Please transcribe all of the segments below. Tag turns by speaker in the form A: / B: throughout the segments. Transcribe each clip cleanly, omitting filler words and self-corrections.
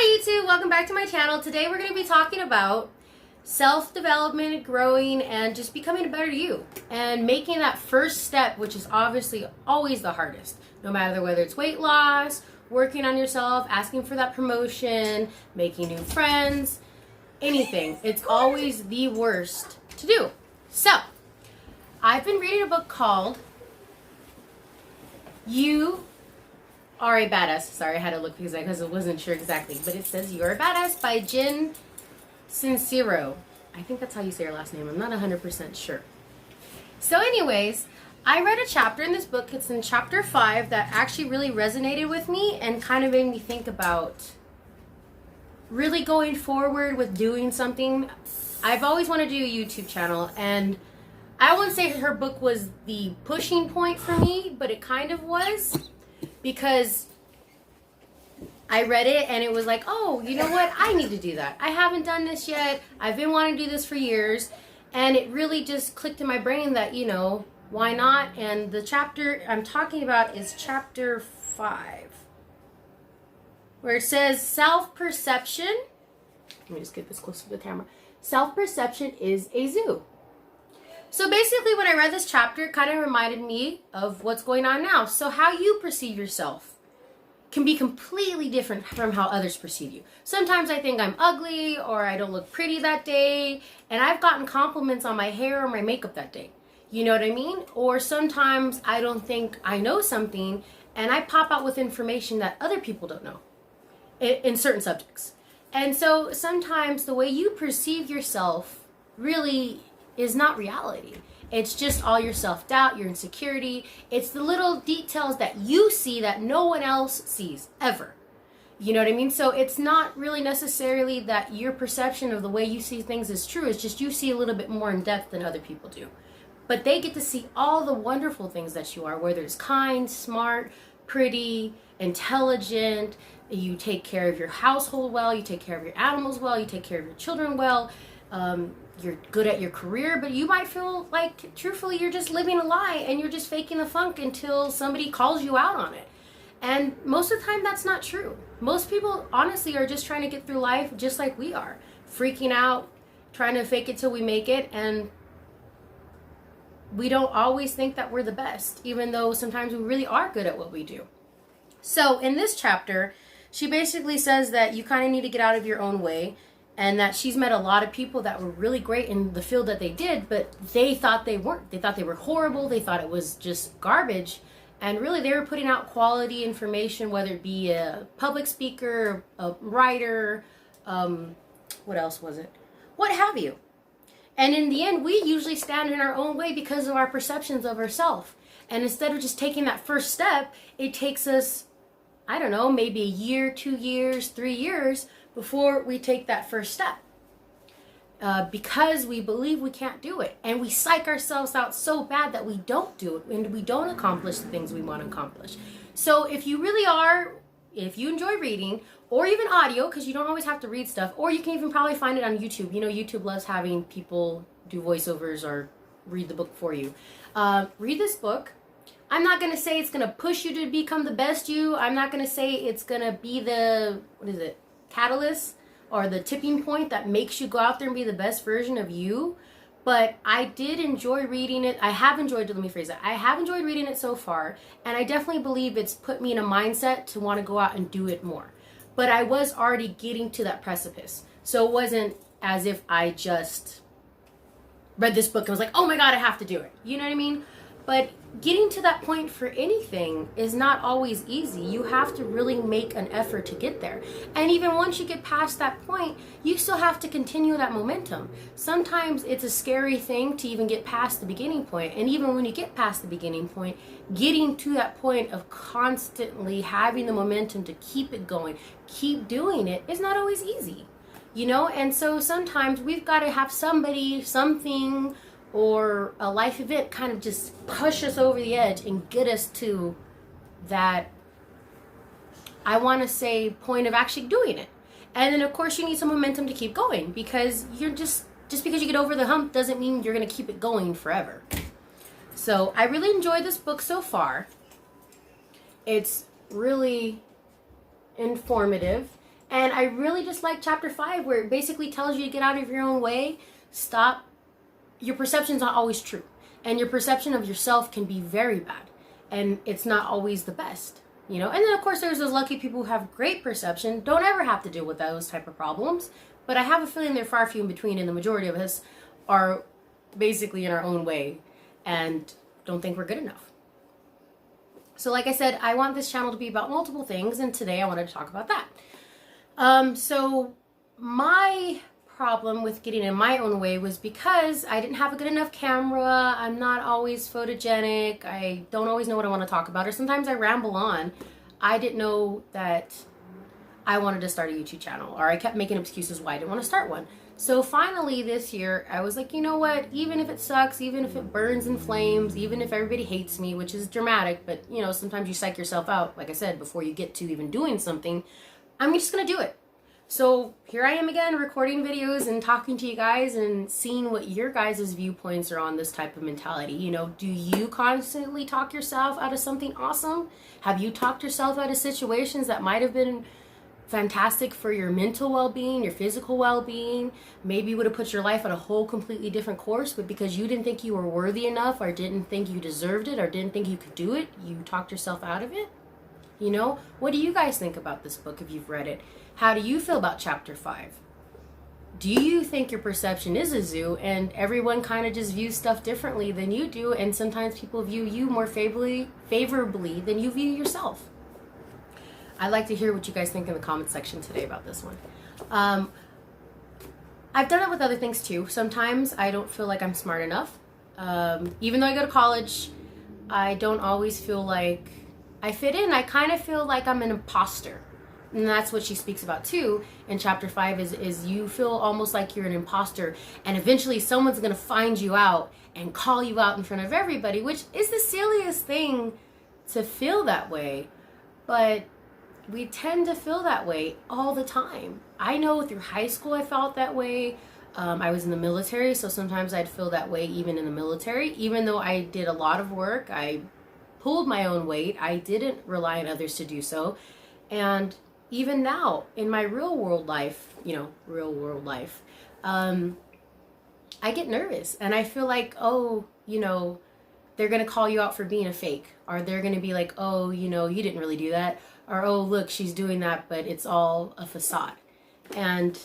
A: Hi YouTube, welcome back to my channel. Today we're going to be talking about self-development, growing, and just becoming a better you. And making that first step, which is obviously always the hardest. No matter whether it's weight loss, working on yourself, asking for that promotion, making new friends, anything. It's always the worst to do. So, I've been reading a book called You Are a Badass. Sorry, I had to look because I wasn't sure exactly. But it says You're a Badass by Jen Sincero. I think that's how you say her last name. I'm not 100% sure. So anyways, I read a chapter in this book. It's in chapter 5 that actually really resonated with me and kind of made me think about really going forward with doing something. I've always wanted to do a YouTube channel, and I wouldn't say her book was the pushing point for me, but it kind of was. Because I read it and it was like, oh, you know what? I need to do that. I haven't done this yet. I've been wanting to do this for years. And it really just clicked in my brain that, why not? And the chapter I'm talking about is chapter 5, where it says self-perception. Let me just get this close to the camera. Self-perception is a zoo. So basically when I read this chapter, it kind of reminded me of what's going on now. So how you perceive yourself can be completely different from how others perceive you. Sometimes I think I'm ugly or I don't look pretty that day, and I've gotten compliments on my hair or my makeup that day. You know what I mean? Or sometimes I don't think I know something and I pop out with information that other people don't know in certain subjects. And so sometimes the way you perceive yourself really is not reality. It's just all your self-doubt, your insecurity. It's the little details that you see that no one else sees, ever. You know what I mean? So it's not really necessarily that your perception of the way you see things is true. It's just you see a little bit more in depth than other people do. But they get to see all the wonderful things that you are, whether it's kind, smart, pretty, intelligent, you take care of your household well, you take care of your animals well, you take care of your children well, you're good at your career, but you might feel like, truthfully, you're just living a lie and you're just faking the funk until somebody calls you out on it. And most of the time, that's not true. Most people, honestly, are just trying to get through life just like we are. Freaking out, trying to fake it till we make it, and we don't always think that we're the best, even though sometimes we really are good at what we do. So in this chapter, she basically says that you kind of need to get out of your own way, and that she's met a lot of people that were really great in the field that they did, but they thought they weren't. They thought they were horrible. They thought it was just garbage. And really, they were putting out quality information, whether it be a public speaker, a writer, what else was it? What have you. And in the end, we usually stand in our own way because of our perceptions of ourselves. And instead of just taking that first step, it takes us, I don't know, maybe a year, 2 years, 3 years before we take that first step, because we believe we can't do it, and we psych ourselves out so bad that we don't do it and we don't accomplish the things we want to accomplish. So if you enjoy reading or even audio, because you don't always have to read stuff, or you can even probably find it on YouTube. YouTube loves having people do voiceovers or read the book for you. Read this book. I'm not going to say it's going to push you to become the best you. I'm not going to say it's going to be the, catalyst or the tipping point that makes you go out there and be the best version of you. But I did enjoy reading it. I have enjoyed reading it so far, and I definitely believe it's put me in a mindset to want to go out and do it more. But I was already getting to that precipice. So it wasn't as if I just read this book and was like, oh my God, I have to do it. You know what I mean? But getting to that point for anything is not always easy. You have to really make an effort to get there. And even once you get past that point, you still have to continue that momentum. Sometimes it's a scary thing to even get past the beginning point. And even when you get past the beginning point, getting to that point of constantly having the momentum to keep it going, keep doing it, is not always easy. And so sometimes we've got to have somebody, something, or a life event kind of just push us over the edge and get us to that, I want to say, point of actually doing it. And then of course you need some momentum to keep going, because you're just because you get over the hump doesn't mean you're going to keep it going forever. So I really enjoyed this book so far. It's really informative, And I really just like chapter 5, where it basically tells you to get out of your own way. Stop. Your perception's not always true. And your perception of yourself can be very bad. And it's not always the best. You know, and then of course there's those lucky people who have great perception, don't ever have to deal with those type of problems. But I have a feeling they're far few in between, and the majority of us are basically in our own way and don't think we're good enough. So like I said, I want this channel to be about multiple things, and today I wanted to talk about that. So my problem with getting in my own way was because I didn't have a good enough camera. I'm not always photogenic. I don't always know what I want to talk about, or sometimes I ramble on. I didn't know that I wanted to start a YouTube channel, or I kept making excuses why I didn't want to start one. So finally this year, I was like, you know what, even if it sucks, even if it burns in flames, even if everybody hates me, which is dramatic, but you know, sometimes you psych yourself out, like I said, before you get to even doing something, I'm just gonna do it. So here I am again, recording videos and talking to you guys and seeing what your guys' viewpoints are on this type of mentality. You know, do you constantly talk yourself out of something awesome? Have you talked yourself out of situations that might have been fantastic for your mental well-being, your physical well-being? Maybe would have put your life on a whole completely different course, but because you didn't think you were worthy enough, or didn't think you deserved it, or didn't think you could do it, you talked yourself out of it? You know, what do you guys think about this book if you've read it? How do you feel about chapter 5? Do you think your perception is a zoo and everyone kind of just views stuff differently than you do, and sometimes people view you more favorably than you view yourself? I'd like to hear what you guys think in the comment section today about this one. I've done it with other things too. Sometimes I don't feel like I'm smart enough. Even though I go to college, I don't always feel like I fit in. I kind of feel like I'm an imposter. And that's what she speaks about too in chapter 5 is you feel almost like you're an imposter, and eventually someone's going to find you out and call you out in front of everybody, which is the silliest thing to feel that way. But we tend to feel that way all the time. I know through high school I felt that way. I was in the military, so sometimes I'd feel that way even in the military. Even though I did a lot of work, I pulled my own weight, I didn't rely on others to do so. And even now, in my real world life, I get nervous and I feel like, oh, you know, they're going to call you out for being a fake, or they're going to be like, oh, you know, you didn't really do that, or oh, look, she's doing that, but it's all a facade. And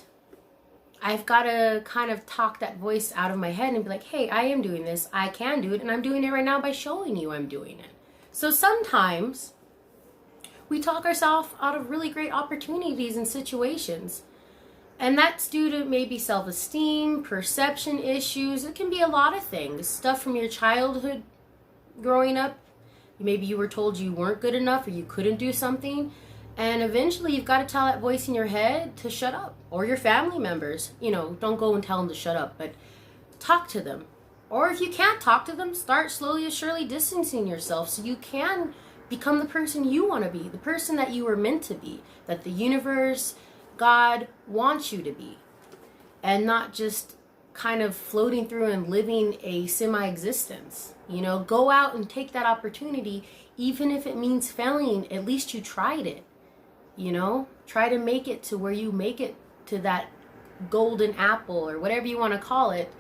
A: I've got to kind of talk that voice out of my head and be like, hey, I am doing this, I can do it, and I'm doing it right now by showing you I'm doing it. So sometimes we talk ourselves out of really great opportunities and situations. And that's due to maybe self-esteem, perception issues. It can be a lot of things. Stuff from your childhood growing up. Maybe you were told you weren't good enough or you couldn't do something. And eventually you've got to tell that voice in your head to shut up. Or your family members. You know, don't go and tell them to shut up, but talk to them. Or if you can't talk to them, start slowly and surely distancing yourself so you can become the person you want to be, the person that you were meant to be, that the universe, God wants you to be, and not just kind of floating through and living a semi-existence. You know, go out and take that opportunity, even if it means failing, at least you tried it. You know, try to make it to where you make it to that golden apple or whatever you want to call it,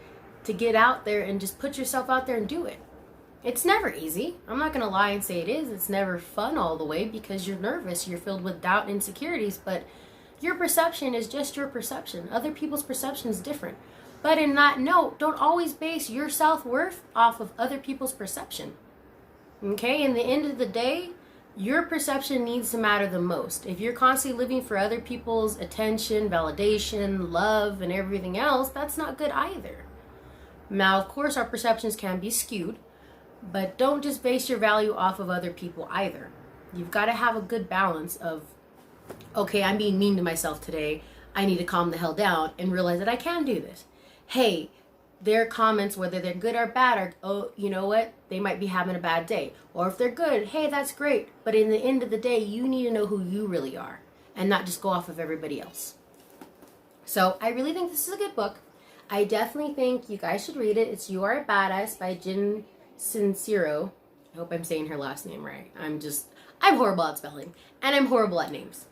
A: to get out there and just put yourself out there and do it. It's never easy. I'm not going to lie and say it is. It's never fun all the way because you're nervous. You're filled with doubt and insecurities. But your perception is just your perception. Other people's perception is different. But in that note, don't always base your self-worth off of other people's perception. Okay? In the end of the day, your perception needs to matter the most. If you're constantly living for other people's attention, validation, love, and everything else, that's not good either. Now, of course, our perceptions can be skewed. But don't just base your value off of other people either. You've got to have a good balance of, okay, I'm being mean to myself today. I need to calm the hell down and realize that I can do this. Hey, their comments, whether they're good or bad, are, oh, you know what? They might be having a bad day. Or if they're good, hey, that's great. But in the end of the day, you need to know who you really are and not just go off of everybody else. So I really think this is a good book. I definitely think you guys should read it. It's You Are a Badass by Jen Sincero. I hope I'm saying her last name right. I'm horrible at spelling, and I'm horrible at names.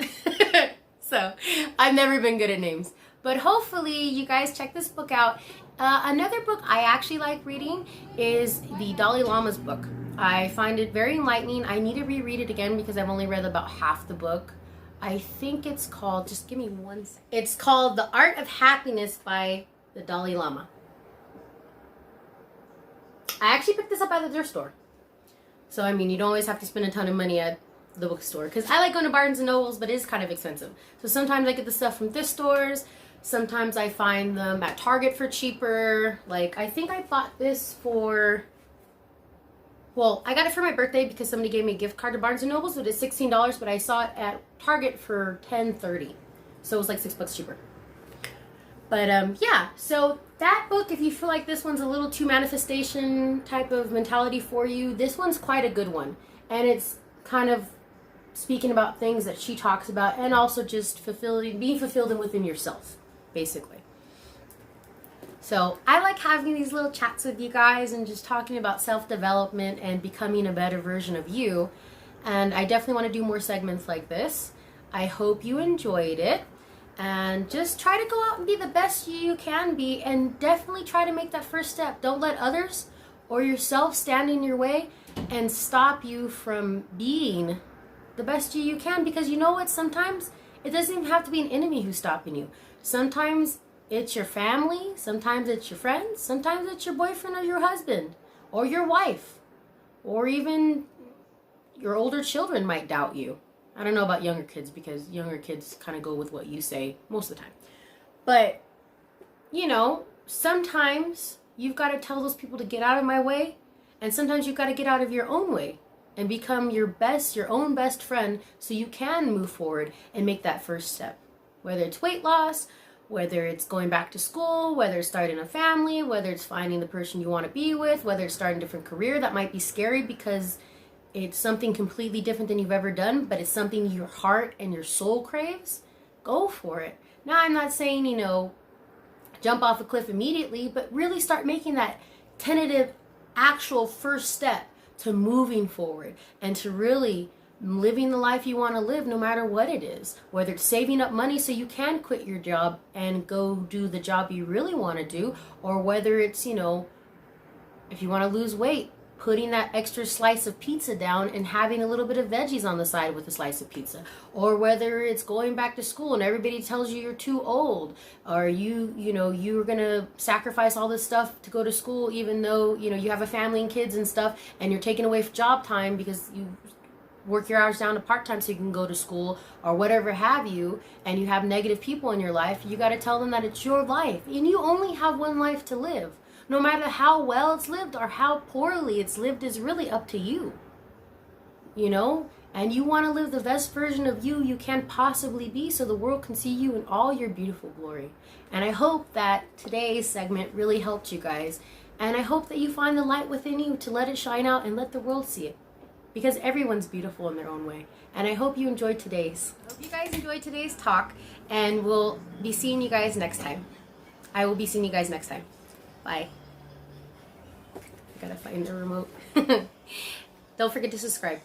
A: So I've never been good at names. But hopefully you guys check this book out. Another book I actually like reading is the Dalai Lama's book. I find it very enlightening. I need to reread it again because I've only read about half the book. I think it's called, just give me one second. It's called The Art of Happiness by the Dalai Lama. I actually picked this up at the thrift store. So, I mean, you don't always have to spend a ton of money at the bookstore. Because I like going to Barnes & Nobles, but it is kind of expensive. So sometimes I get the stuff from thrift stores. Sometimes I find them at Target for cheaper. Like, I think I bought this for... Well, I got it for my birthday because somebody gave me a gift card to Barnes & Nobles. So it is $16, but I saw it at Target for $10.30. So it was like $6 cheaper. But yeah, so that book, if you feel like this one's a little too manifestation type of mentality for you, this one's quite a good one. And it's kind of speaking about things that she talks about, and also just being fulfilled within yourself, basically. So I like having these little chats with you guys and just talking about self-development and becoming a better version of you. And I definitely want to do more segments like this. I hope you enjoyed it. And just try to go out and be the best you can be, and definitely try to make that first step. Don't let others or yourself stand in your way and stop you from being the best you can, because you know what? Sometimes it doesn't even have to be an enemy who's stopping you. Sometimes it's your family, sometimes it's your friends, sometimes it's your boyfriend or your husband or your wife, or even your older children might doubt you. I don't know about younger kids, because younger kids kind of go with what you say most of the time. But, you know, sometimes you've got to tell those people to get out of my way. And sometimes you've got to get out of your own way and become your own best friend, so you can move forward and make that first step. Whether it's weight loss, whether it's going back to school, whether it's starting a family, whether it's finding the person you want to be with, whether it's starting a different career that might be scary because it's something completely different than you've ever done, but it's something your heart and your soul craves, go for it. Now, I'm not saying, you know, jump off a cliff immediately, but really start making that tentative, actual first step to moving forward and to really living the life you want to live, no matter what it is. Whether it's saving up money so you can quit your job and go do the job you really want to do, or whether it's, you know, if you want to lose weight, putting that extra slice of pizza down and having a little bit of veggies on the side with a slice of pizza. Or whether it's going back to school and everybody tells you you're too old, or you're gonna sacrifice all this stuff to go to school, even though, you know, you have a family and kids and stuff, and you're taking away job time because you work your hours down to part-time so you can go to school, or whatever have you, and you have negative people in your life. You got to tell them that it's your life and you only have one life to live. No matter how well it's lived or how poorly it's lived is really up to you. You know? And you want to live the best version of you can possibly be, so the world can see you in all your beautiful glory. And I hope that today's segment really helped you guys. And I hope that you find the light within you to let it shine out and let the world see it. Because everyone's beautiful in their own way. And I hope you enjoyed today's. I hope you guys enjoyed today's talk. And we'll be seeing you guys next time. I will be seeing you guys next time. Bye. Gotta find the remote. Don't forget to subscribe.